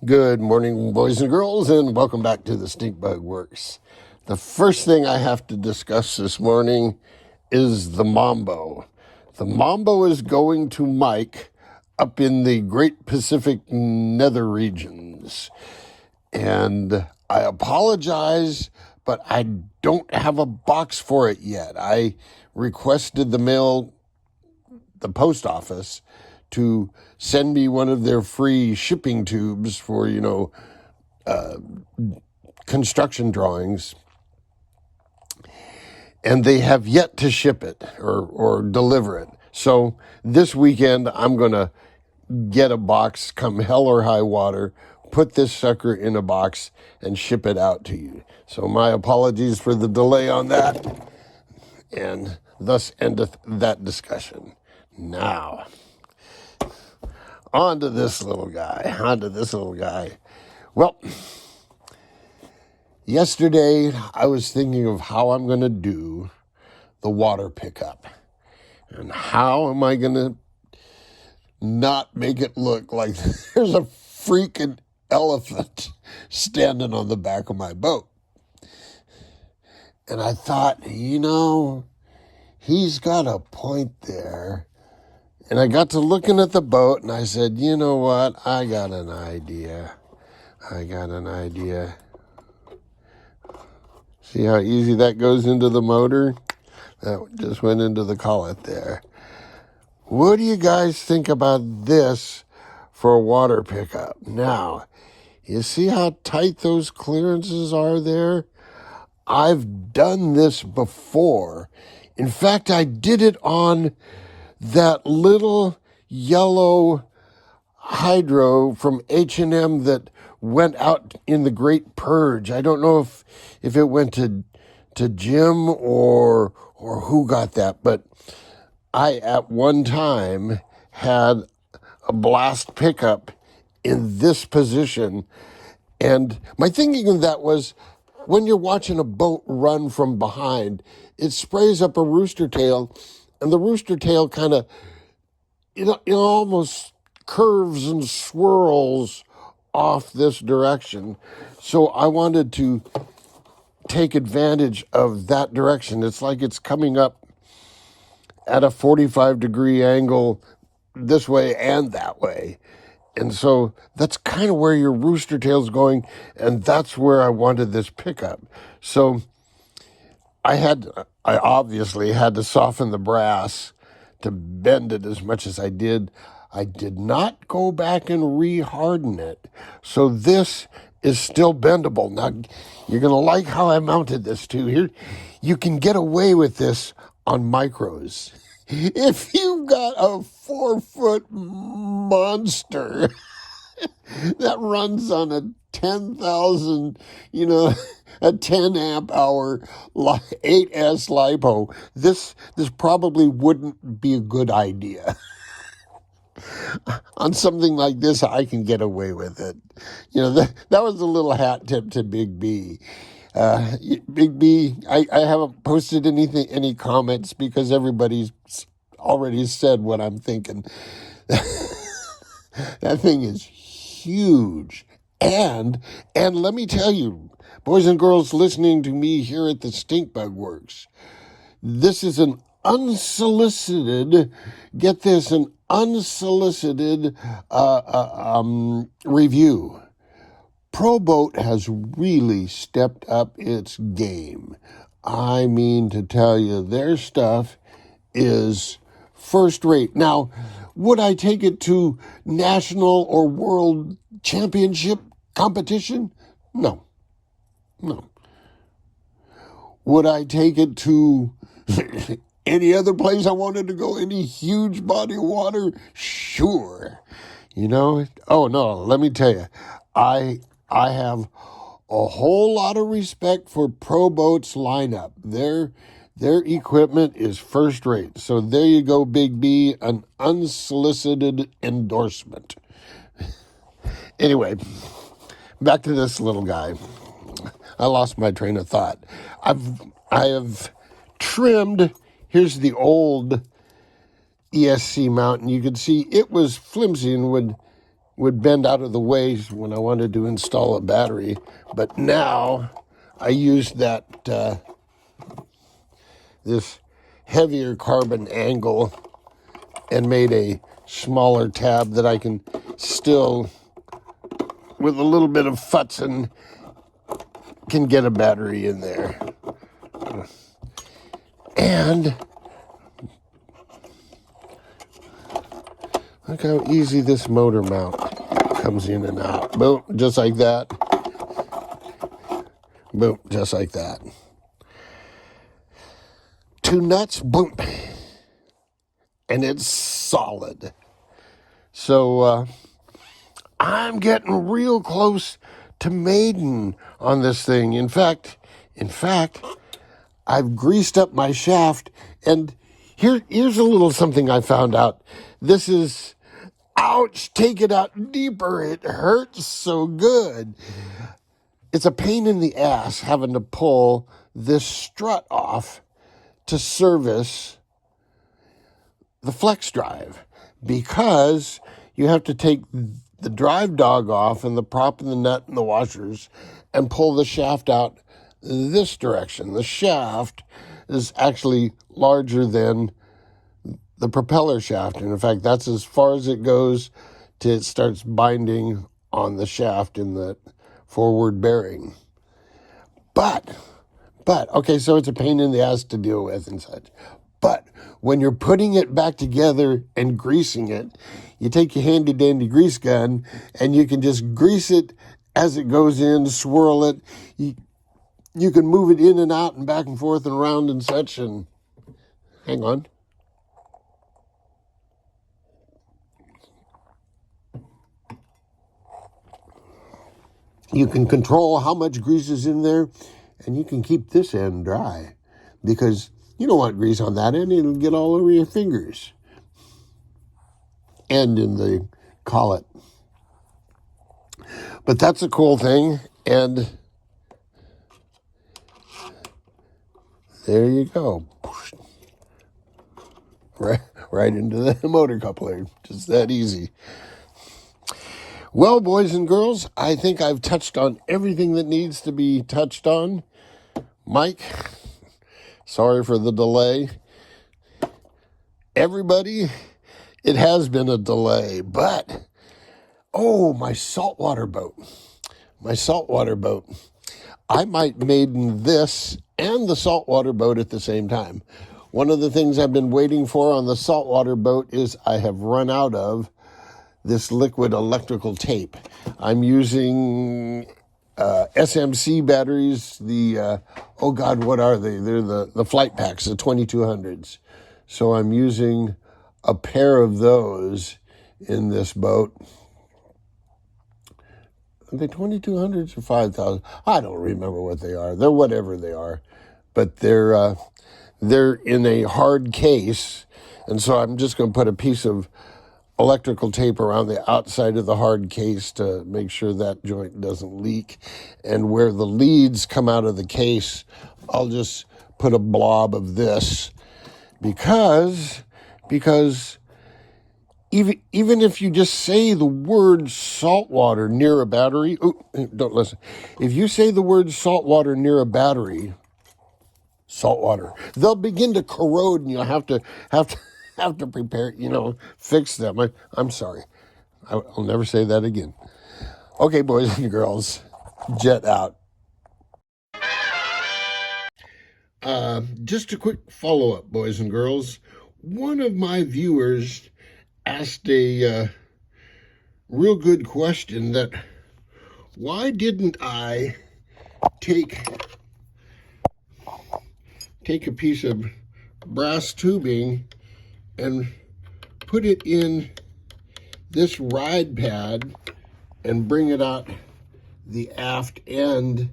Good morning, boys and girls, and welcome back to the Stink Bug Works. The first thing I have to discuss this morning is the Mambo. The Mambo is going to Mike up in the Great Pacific Nether regions. And I apologize, but I don't have a box for it yet. I requested the post office to send me one of their free shipping tubes for, construction drawings. And they have yet to ship it or deliver it. So this weekend, I'm going to get a box, come hell or high water, put this sucker in a box and ship it out to you. So my apologies for the delay on that. And thus endeth that discussion. Now, on to this little guy. Well, yesterday I was thinking of how I'm going to do the water pickup. And how am I going to not make it look like there's a freaking elephant standing on the back of my boat? And I thought, he's got a point there. And I got to looking at the boat and I said, you know what? I got an idea. See how easy that goes into the motor? That just went into the collet there. What do you guys think about this for a water pickup? Now, you see how tight those clearances are there? I've done this before. In fact, I did it on that little yellow hydro from H&M that went out in the Great Purge. I don't know if it went to Jim or who got that, but I at one time had a blast pickup in this position. And my thinking of that was, when you're watching a boat run from behind, it sprays up a rooster tail, and the rooster tail kind of, it almost curves and swirls off this direction. So I wanted to take advantage of that direction. It's like it's coming up at a 45-degree angle this way and that way. And so that's kind of where your rooster tail's going, and that's where I wanted this pickup. So I obviously had to soften the brass to bend it as much as I did. I did not go back and re-harden it. So this is still bendable. Now, you're going to like how I mounted this too. Here, you can get away with this on micros. If you've got a 4-foot monster that runs on a 10,000, a 10 amp hour 8S LiPo, this probably wouldn't be a good idea. On something like this, I can get away with it. That was a little hat tip to Big B. Big B, I haven't posted any comments because everybody's already said what I'm thinking. That thing is huge. And let me tell you, boys and girls listening to me here at the Stink Bug Works, this is an unsolicited, get this, an unsolicited review. ProBoat has really stepped up its game. I mean to tell you, their stuff is first rate. Now, would I take it to national or world championship competition? No. Would I take it to any other place I wanted to go, any huge body of water? Sure. Oh no, let me tell you, I have a whole lot of respect for ProBoat's lineup. Their equipment is first rate. So there you go, Big B, an unsolicited endorsement. Anyway, back to this little guy. I lost my train of thought. I have trimmed, here's the old ESC mount, and you can see it was flimsy and would would bend out of the way when I wanted to install a battery. But now I use that this heavier carbon angle and made a smaller tab that I can still, with a little bit of futzing, can get a battery in there. And look how easy this motor mount comes in and out. Boom, just like that. Boom, just like that. 2 nuts, boom. And it's solid. So I'm getting real close to maiden on this thing. In fact, I've greased up my shaft, and here's a little something I found out. This is, ouch, take it out deeper. It hurts so good. It's a pain in the ass having to pull this strut off to service the flex drive, because you have to take the drive dog off and the prop and the nut and the washers and pull the shaft out this direction. The shaft is actually larger than the propeller shaft, and in fact that's as far as it goes till it starts binding on the shaft in the forward bearing. But okay, so it's a pain in the ass to deal with and such. But when you're putting it back together and greasing it, you take your handy dandy grease gun and you can just grease it as it goes in, swirl it. You can move it in and out and back and forth and around and such. And hang on. You can control how much grease is in there, and you can keep this end dry, because you don't want grease on that end. It'll get all over your fingers and in the collet. But that's a cool thing, and there you go. Right into the motor coupler. Just that easy. Well, boys and girls, I think I've touched on everything that needs to be touched on. Mike, sorry for the delay. Everybody, it has been a delay, but, oh, my saltwater boat. I might maiden this and the saltwater boat at the same time. One of the things I've been waiting for on the saltwater boat is I have run out of this liquid electrical tape. I'm using SMC batteries, oh God, what are they? They're the flight packs, the 2200s. So I'm using a pair of those in this boat. Are they 2200s or 5000? I don't remember what they are. They're whatever they are. But they're in a hard case, and so I'm just going to put a piece of electrical tape around the outside of the hard case to make sure that joint doesn't leak. And where the leads come out of the case, I'll just put a blob of this, because even if you just say the word saltwater near a battery, don't listen. If you say the word saltwater near a battery, saltwater, they'll begin to corrode, and you'll have to prepare, fix them. I'm sorry. I'll never say that again. Okay, boys and girls, jet out. Just a quick follow-up, boys and girls. One of my viewers asked a real good question, that why didn't I take a piece of brass tubing and put it in this ride pad and bring it out the aft end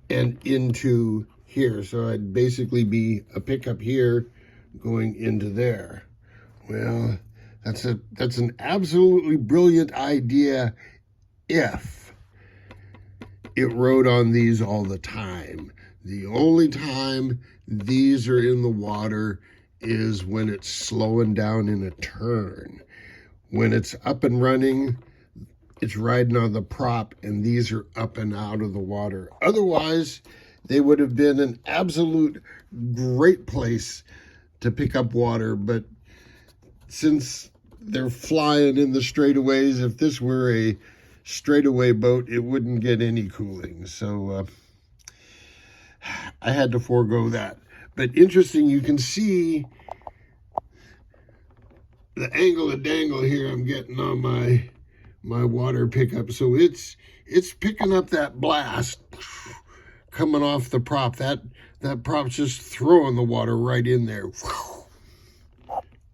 and into here. So I'd basically be a pickup here going into there. Well, that's an absolutely brilliant idea if it rode on these all the time. The only time these are in the water is when it's slowing down in a turn. When it's up and running, it's riding on the prop, and these are up and out of the water. Otherwise, they would have been an absolute great place to pick up water, but since they're flying in the straightaways, if this were a straightaway boat, it wouldn't get any cooling. So I had to forego that. But interesting, you can see the angle of dangle here I'm getting on my water pickup. So it's picking up that blast coming off the prop. That prop's just throwing the water right in there.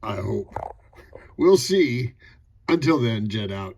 I hope. We'll see. Until then, jet out.